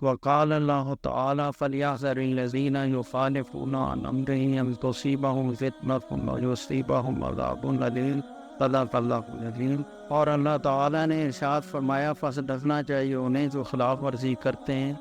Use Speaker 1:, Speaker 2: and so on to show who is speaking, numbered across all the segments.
Speaker 1: وقال اللہ تعالی فلیحذر الذین یخالفون عن امرہ ان تصیبہم فتنۃ او یصیبہم عذاب الیم صدق اللہ العظیم۔ اور اللہ تعالیٰ نے ارشاد فرمایا پس ڈرنا چاہیے انہیں جو خلاف ورزی کرتے ہیں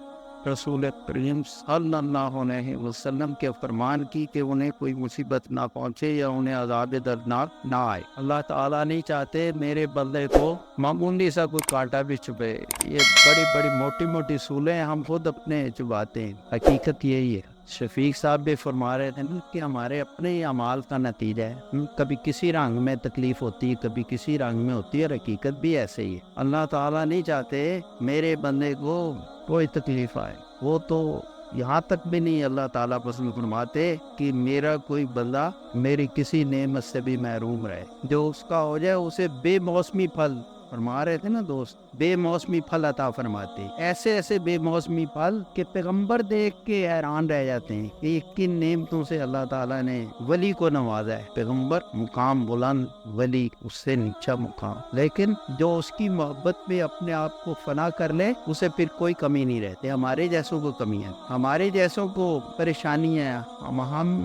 Speaker 1: رسول کریم صلی اللہ علیہ وسلم کے فرمان کی کہ انہیں کوئی مصیبت نہ پہنچے یا انہیں عذاب دردناک نہ آئے۔ اللہ تعالیٰ نہیں چاہتے میرے بندے کو معمولی سا کوئی کانٹا بھی چبھے۔ یہ بڑی بڑی موٹی موٹی سولیں ہم خود اپنے چبھاتے ہیں، حقیقت یہی ہے۔ شفیق صاحب بھی فرما رہے تھے کہ ہمارے اپنے ہی اعمال کا نتیجہ ہے، کبھی کسی رنگ میں تکلیف ہوتی ہے، کبھی کسی رنگ میں ہوتی ہے، اور حقیقت بھی ایسے ہی ہے۔ اللہ تعالیٰ نہیں چاہتے میرے بندے کو کوئی تکلیف آئے، وہ تو یہاں تک بھی نہیں اللہ تعالیٰ پسند فرماتے کہ میرا کوئی بندہ میری کسی نعمت سے بھی محروم رہے، جو اس کا ہو جائے اسے بے موسمی پھل فرما رہے تھے نا دوست، بے موسمی پھل عطا فرماتے، ایسے ایسے بے موسمی پھل کہ پیغمبر دیکھ کے حیران رہ جاتے ہیں کہ یہ کن نعمتوں سے اللہ تعالیٰ نے ولی کو نوازا ہے۔ پیغمبر مقام بلند، ولی اس سے نیچا مقام، لیکن جو اس کی محبت میں اپنے آپ کو فنا کر لے اسے پھر کوئی کمی نہیں رہتی۔ ہمارے جیسوں کو کمی ہے، ہمارے جیسوں کو پریشانی ہے،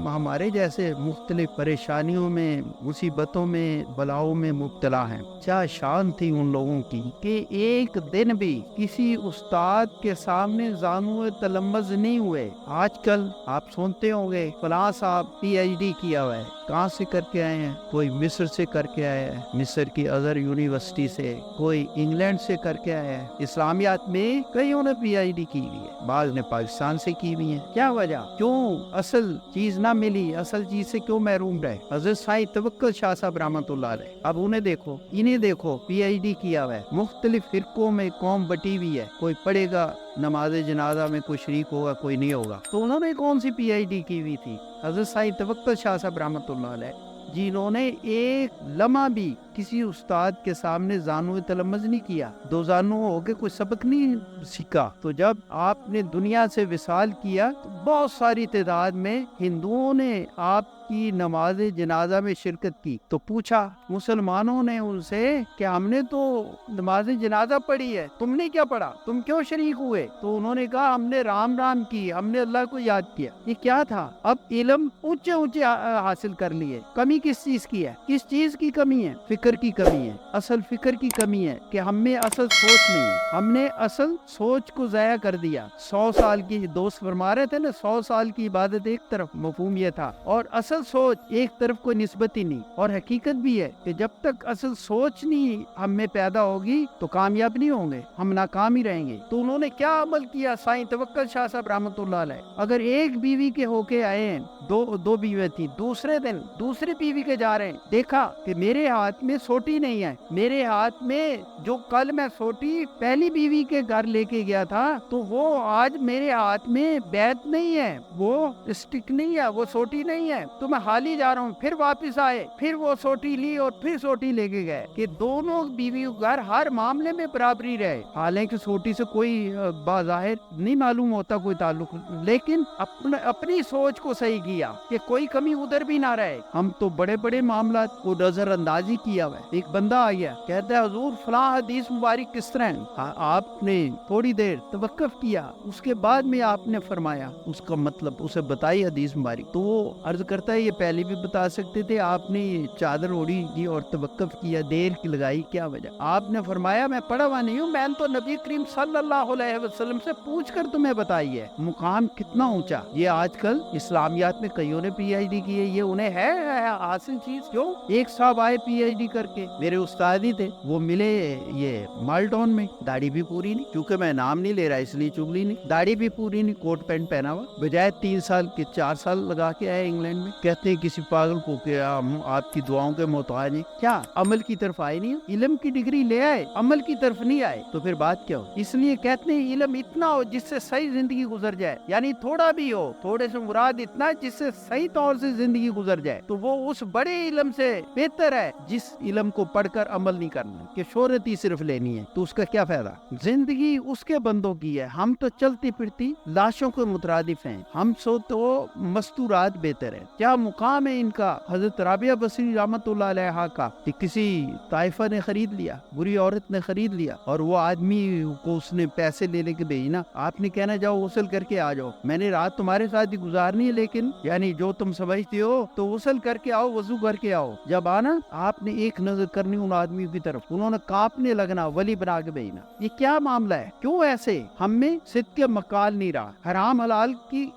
Speaker 1: ہمارے جیسے مختلف پریشانیوں میں، مصیبتوں میں، بلاؤں میں مبتلا ہیں۔ کیا شان تھی ان لوگوں کی کہ ایک دن بھی کسی استاد کے سامنے زانو تلمذ نہیں ہوئے۔ آج کل آپ سنتے ہوں گے فلاں صاحب پی ایچ ڈی کیا ہوا ہے، کہاں سے کر کے آئے ہیں؟ کوئی مصر سے کر کے آیا ہے، مصر کی ازہر یونیورسٹی سے، کوئی انگلینڈ سے کر کے آیا ہے۔ اسلامیات میں کئیوں نے پی ایچ ڈی کی ہوئی ہے، بعض نے پاکستان سے کی ہوئی ہے۔ کیا وجہ؟ کیوں اصل چیز نہ ملی، اصل چیز سے کیوں محروم رہے؟ حضرت سائیں توکل شاہ صاحب رحمۃ اللہ علیہ، اب انہیں دیکھو پی ایچ ڈی کیا ہوا ہے، مختلف فرقوں میں قوم بٹی ہوئی ہے، کوئی پڑھے گا نماز جنازہ میں کوئی شریک ہوگا، کوئی نہیں ہوگا۔ تو انہوں نے کون سی پی ایچ ڈی کی ہوئی تھی؟ حضرت سائیں توکل شاہ صاحب رحمۃ اللہ علیہ، جنہوں نے ایک لمحہ بھی کسی استاد کے سامنے زانو تلمذ نہیں کیا، دو زانو ہو کے کوئی سبق نہیں سیکھا۔ تو جب آپ نے دنیا سے وصال کیا تو بہت ساری تعداد میں ہندوؤں نے آپ کی نماز جنازہ میں شرکت کی، تو پوچھا مسلمانوں نے ان سے کہ ہم نے تو نماز جنازہ پڑھی ہے، تم نے کیا پڑھا، تم کیوں شریک ہوئے؟ تو انہوں نے کہا ہم نے رام رام کی، ہم نے اللہ کو یاد کیا۔ یہ کیا تھا؟ اب علم اونچے اونچے حاصل کر لیے، کمی کس چیز کی ہے؟ کس چیز کی کمی ہے؟ فکر کی کمی ہے، اصل فکر کی کمی ہے کہ ہم میں اصل سوچ نہیں ہے، ہم نے اصل سوچ کو ضائع کر دیا۔ 100 سال کی دوست فرما رہے تھے نا، 100 سال کی عبادت ایک طرف، مفہوم یہ تھا، اور اصل سوچ ایک طرف کوئی نسبت ہی نہیں۔ اور حقیقت بھی ہے کہ جب تک اصل سوچ نہیں ہم میں پیدا ہوگی تو کامیاب نہیں ہوں گے، ہم ناکام ہی رہیں گے۔ تو انہوں نے کیا عمل کیا سائیں توکل شاہ صاحب رحمۃ اللہ علیہ؟ اگر ایک بیوی کے ہو کے آئے ہیں، دو بیوی تھی، دوسرے دن دوسری بیوی کے جا رہے ہیں، دیکھا کہ میرے ہاتھ میں سوٹی نہیں ہے، میرے ہاتھ میں جو کل میں سوٹی پہلی بیوی کے گھر لے کے گیا تھا تو وہ آج میرے ہاتھ میں بیت نہیں ہے، وہ اسٹک نہیں ہے، وہ سوٹی نہیں ہے، تو میں حالی جا رہا ہوں۔ پھر واپس آئے، پھر وہ سوٹی لی اور پھر سوٹی لے کے گئے کہ دونوں بیوی گھر ہر معاملے میں برابری رہے۔ حالانکہ سوٹی سے کوئی بظاہر نہیں معلوم ہوتا کوئی تعلق، لیکن اپنی سوچ کو صحیح کیا کہ کوئی کمی ادھر بھی نہ رہے۔ ہم تو بڑے بڑے معاملات کو نظر اندازی کیا ہوا ہے۔ ایک بندہ آ گیا، کہتا ہے حضور فلاں حدیث مبارک کس طرح ہے؟ آپ نے تھوڑی دیر توقف کیا، اس کے بعد میں آپ نے فرمایا اس کا مطلب، اسے بتائی حدیث مبارک۔ تو وہ عرض کرتا ہے یہ پہلے بھی بتا سکتے تھے، آپ نے یہ چادر اوڑھی دی اور توقف کیا، دیر کی لگائی، کیا وجہ؟ آپ نے فرمایا میں پڑھا ہوا نہیں ہوں، میں نے تو نبی کریم صلی اللہ علیہ وسلم سے پوچھ کر تمہیں بتائی ہے۔ مقام کتنا اونچا! یہ آج کل اسلامیات میں کئیوں نے پی ایچ ڈی کی ہے، یہ انہیں ہے حاصل چیز۔ کیوں؟ ایک صاحب آئے پی ایچ ڈی کر کے، میرے استاد ہی تھے، وہ ملے یہ مالٹون میں، داڑھی بھی پوری نہیں، کیونکہ میں نام نہیں لے رہا اس لیے چگلی نہیں، داڑھی بھی پوری نہیں، کوٹ پینٹ پہنا ہوا، بجائے 3 سال کے 4 سال لگا کے آئے انگلینڈ میں۔ کہتے ہیں کسی پاگل کو کہ ہم آپ کی دعاؤں کے محتاج ہیں۔ کیا عمل کی طرف آئے نہیں؟ علم کی ڈگری لے آئے، عمل کی طرف نہیں آئے، تو پھر بات کیا ہو؟ اس لیے کہتے ہیں علم اتنا ہو جس سے صحیح زندگی گزر جائے، یعنی تھوڑا بھی ہو، تھوڑے سے مراد اتنا جس
Speaker 2: اس سے صحیح طور سے زندگی گزر جائے تو وہ اس بڑے علم سے بہتر ہے جس علم کو پڑھ کر عمل نہیں کرنا، کہ شہرت ہی صرف لینی ہے، تو اس کا کیا فائدہ؟ زندگی اس کے بندوں کی ہے، ہم تو چلتی پھرتی لاشوں کے مترادف ہیں، ہم سو تو مستورات بہتر ہے۔ کیا مقام ہے ان کا؟ حضرت رابعہ بصری رحمت اللہ علیہ کا کہ کسی طائفہ نے خرید لیا، بری عورت نے خرید لیا، اور وہ آدمی کو اس نے پیسے لینے کے بھیجنا، آپ نے کہنا جاؤ غسل کر کے آ جاؤ، میں نے رات تمہارے ساتھ ہی گزارنی ہے، لیکن یعنی جو تم سمجھتے ہو تو غسل کر کے آؤ، وضو کر کے آؤ۔ جب آنا آپ نے ایک نظر کرنی ان آدمیوں کی طرف، انہوں نے کانپنے لگنا، ولی بنا کے بھیجنا۔ یہ کیا معاملہ ہے؟ کیوں ایسے؟ ہم میں صدق کے مقال نہیں رہا، حرام حلال کی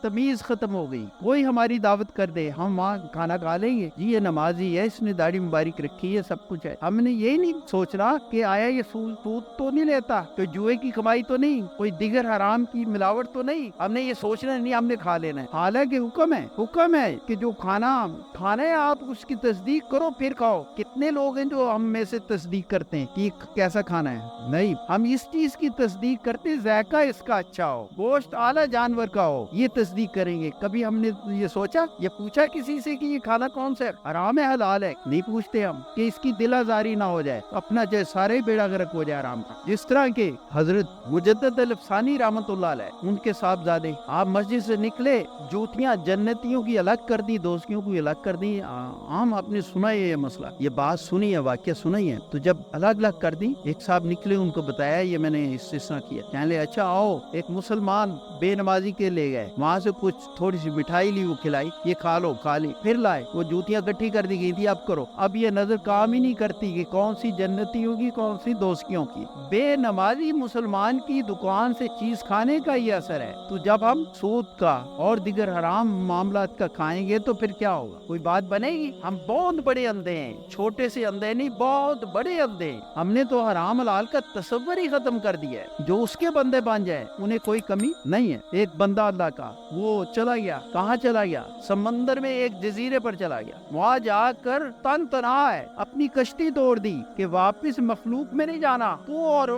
Speaker 2: تمیز ختم ہو گئی۔ کوئی ہماری دعوت کر دے، ہم وہاں کھانا کھا لیں گے، جی یہ نمازی ہے، اس نے داڑھی مبارک رکھی ہے، سب کچھ ہے۔ ہم نے یہی نہیں سوچنا کہ آیا یہ سود تو نہیں لیتا، کوئی جوئے کی کمائی تو نہیں، کوئی دیگر حرام کی ملاوٹ تو نہیں، ہم نے یہ سوچنا نہیں، ہم نے کھا لینا ہے۔ حالانکہ حکم ہے کہ جو کھانا ہے آپ اس کی تصدیق کرو پھر کھاؤ۔ کتنے لوگ ہیں جو ہم میں سے تصدیق کرتے ہیں کہ یہ کیسا کھانا ہے؟ نہیں، ہم اس چیز کی تصدیق کرتے ذائقہ اس کا اچھا ہو، گوشت اعلیٰ جانور کا ہو، یہ تصدیق کریں گے۔ کبھی ہم نے یہ سوچا، یہ پوچھا کسی سے کہ یہ کھانا کون سا ہے، حرام ہے حلال ہے؟ نہیں پوچھتے ہم، کہ اس کی دل آزاری نہ ہو جائے، اپنا جو سارے بیڑا غرق ہو جائے حرام کا۔ جس طرح کے حضرت مجدد الافسانی رحمت اللہ علیہ، ان کے صاحبزادے، آپ مسجد سے نکلے، جوتیاں جنتیوں کی الگ کر دی، دوستیوں کی الگ کر دی۔ عام آپ نے سنا ہے یہ مسئلہ، یہ بات سنی ہے، واقعہ سنی ہے۔ تو جب الگ الگ کر دی، ایک صاحب نکلے، ان کو بتایا یہ میں نے اس طرح کیا، کہنے لے اچھا آؤ، ایک مسلمان بے نمازی کے لے گئے، وہاں سے کچھ تھوڑی سی مٹھائی لی، وہ کھلائی، یہ کھا لو، کھا لی، پھر لائے، وہ جوتیاں اکٹھی کر دی گئی تھی، اب کرو۔ اب یہ نظر کام ہی نہیں کرتی کہ کون سی جنتیوں کی، کون سی دوستیوں کی۔ بے نمازی مسلمان کی دکان سے چیز کھانے کا یہ اثر ہے۔ تو جب ہم سود کا اور دیگر حرام معاملات کا کھائیں گے تو پھر کیا ہوگا؟ کوئی بات بنے گی؟ ہم بہت بڑے اندھے ہیں، چھوٹے سے اندھے نہیں، بہت بڑے اندھے ہیں۔ ہم نے تو حرام حلال کا تصور ہی ختم کر دیا ہے۔ جو اس کے بندے بن جائے انہیں کوئی کمی نہیں ہے۔ ایک بندہ اللہ کا، وہ چلا گیا، کہاں چلا گیا؟ سمندر میں ایک جزیرے پر چلا گیا، وہاں جا کر تنہا ہے، اپنی کشتی توڑ دی کہ واپس مخلوق میں نہیں جانا، تو اور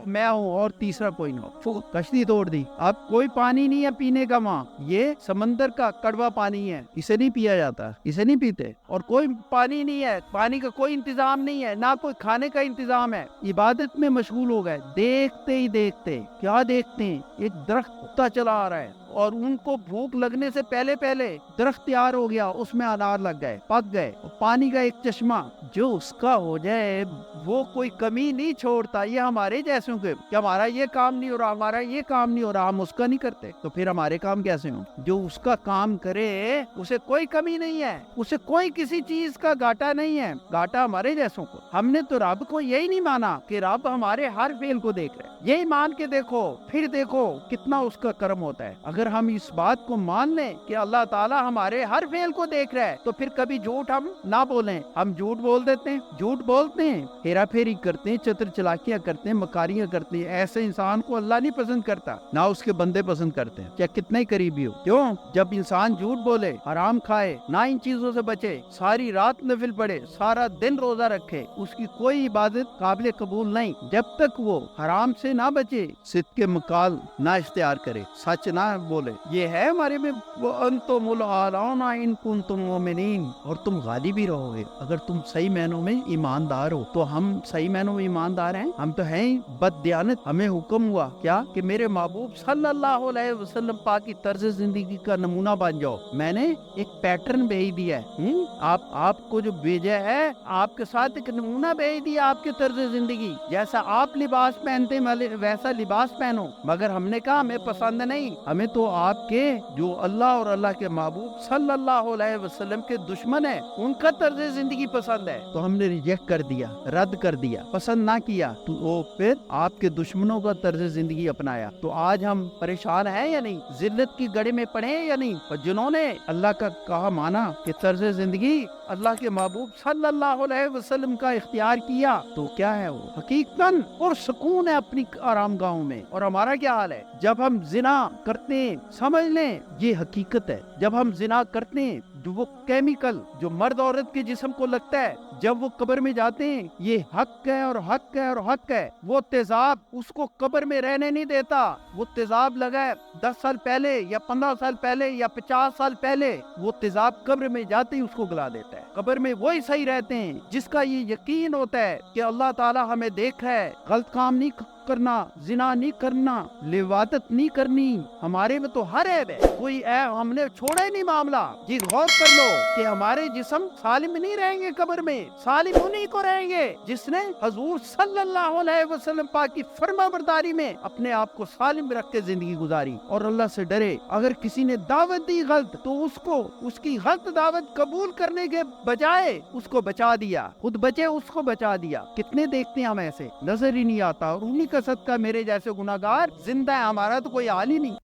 Speaker 2: میں ہوں اور تیسرا کوئی نہ ہو، کشتی توڑ دی۔ اب کوئی پانی نہیں ہے پینے کا وہاں، یہ سمندر کا کڑوا پانی ہے، اسے نہیں پیا جاتا، اسے نہیں پیتے، اور کوئی پانی نہیں ہے، پانی کا کوئی انتظام نہیں ہے، نہ کوئی کھانے کا انتظام ہے۔ عبادت میں مشغول ہو گئے، دیکھتے ہی دیکھتے کیا دیکھتے ہیں، ایک درخت اگتا چلا آ رہا ہے، اور ان کو بھوک لگنے سے پہلے درخت تیار ہو گیا، اس میں انار لگ گئے، پک گئے، اور پانی کا ایک چشمہ جو اس کا ہو جائے وہ کوئی کمی نہیں چھوڑتا۔ یہ ہمارے جیسوں کے کہ ہمارا یہ کام نہیں ہو رہا، ہمارا یہ کام نہیں ہو رہا، ہم اس کا نہیں کرتے، تو پھر ہمارے کام کیسے ہوں؟ جو اس کا کام کرے اسے کوئی کمی نہیں ہے، اسے کوئی کسی چیز کا گھاٹا نہیں ہے، گھاٹا ہمارے جیسوں کو۔ ہم نے تو رب کو یہی نہیں مانا کہ رب ہمارے ہر فعل کو دیکھ رہے، یہی مان کے دیکھو، پھر دیکھو کتنا اس کا کرم ہوتا ہے۔ اگر ہم اس بات کو مان لیں کہ اللہ تعالیٰ ہمارے ہر فعل کو دیکھ رہا ہے تو پھر کبھی جھوٹ ہم نہ بولیں۔ ہم جھوٹ بول دیتے ہیں، جھوٹ بولتے ہیں، ہیرا پھیری کرتے ہیں، چتر چلاکیاں کرتے ہیں، مکاریاں کرتے ہیں۔ ایسے انسان کو اللہ نہیں پسند کرتا، نہ اس کے بندے پسند کرتے ہیں، کیا کتنے قریبی ہو۔ کیوں؟ جب انسان جھوٹ بولے، حرام کھائے، نہ ان چیزوں سے بچے، ساری رات نفل پڑھے، سارا دن روزہ رکھے، اس کی کوئی عبادت قابل قبول نہیں جب تک وہ حرام سے نہ بچے، صدق کے مقال نہ اختیار کرے، سچ نہ بولے۔ یہ ہے ہمارے میں وَأَنْتُمُ الْأَعْلَوْنَ إِن كُنتُم مُؤْمِنِينَ، اور تم غالب ہی رہو گے اگر تم صحیح معنوں میں ایماندار ہو۔ تو ہم صحیح معنوں میں ایماندار ہیں؟ ہم تو ہیں بد دیانت۔ ہمیں حکم ہوا کیا کہ میرے محبوب صلی اللہ علیہ وسلم پاک کی طرز زندگی کا نمونہ بن جاؤ۔ میں نے ایک پیٹرن بھیج دیا ہے، آپ کو جو بھیجا ہے، آپ کے ساتھ ایک نمونہ بھیج دیا آپ کے طرز زندگی، جیسا آپ لباس پہنتے ویسا لباس پہنو۔ مگر ہم نے کہا ہمیں پسند نہیں، ہمیں تو آپ کے جو اللہ اور اللہ کے محبوب صلی اللہ علیہ وسلم کے دشمن ہیں ان کا طرز زندگی پسند ہے۔ تو ہم نے ریجیکٹ کر دیا، رد کر دیا، پسند نہ کیا، تو وہ پھر آپ کے دشمنوں کا طرز زندگی اپنایا۔ تو آج ہم پریشان ہیں یا نہیں؟ ذلت کی گڑے میں پڑے ہیں یا نہیں؟ اور جنہوں نے اللہ کا کہا مانا کہ طرز زندگی اللہ کے محبوب صلی اللہ علیہ وسلم کا اختیار کیا، تو کیا ہے وہ حقیقتاً اور سکون ہے اپنی آرام گاہوں میں۔ اور ہمارا کیا حال ہے؟ جب ہم زنا کرتے ہیں، سمجھ لیں یہ حقیقت ہے، جب ہم زنا کرتے ہیں جو وہ کیمیکل جو مرد عورت کے جسم کو لگتا ہے، جب وہ قبر میں جاتے ہیں یہ حق ہے اور حق ہے اور حق ہے، وہ تیزاب اس کو قبر میں رہنے نہیں دیتا. وہ تیزاب لگا ہے 10 سال پہلے یا 15 سال پہلے یا 50 سال پہلے، وہ تیزاب قبر میں جاتے ہی اس کو گلا دیتا ہے. قبر میں وہی صحیح رہتے ہیں جس کا یہ یقین ہوتا ہے کہ اللہ تعالی ہمیں دیکھ رہا ہے، غلط کام نہیں کرنا، زنا نہیں کرنا، لواطت نہیں کرنی، ہمارے میں تو ہر عیب ہے، کوئی عیب ہم نے چھوڑا ہی نہیں معاملہ. جی غور کر لو کہ ہمارے جسم سالم نہیں رہیں گے قبر میں، سالم انہی کو رہیں گے جس نے حضور صلی اللہ علیہ وسلم پاک کی فرما برداری میں اپنے آپ کو سالم رکھ کے زندگی گزاری اور اللہ سے ڈرے. اگر کسی نے دعوت دی غلط تو اس کو اس کی غلط دعوت قبول کرنے کے بجائے اس کو بچا دیا، خود بچے اس کو بچا دیا. کتنے دیکھتے ہیں ہم ایسے، نظر ہی نہیں آتا، اور انہی کا صدقہ میرے جیسے گناہگار زندہ ہے، ہمارا تو کوئی حال ہی نہیں.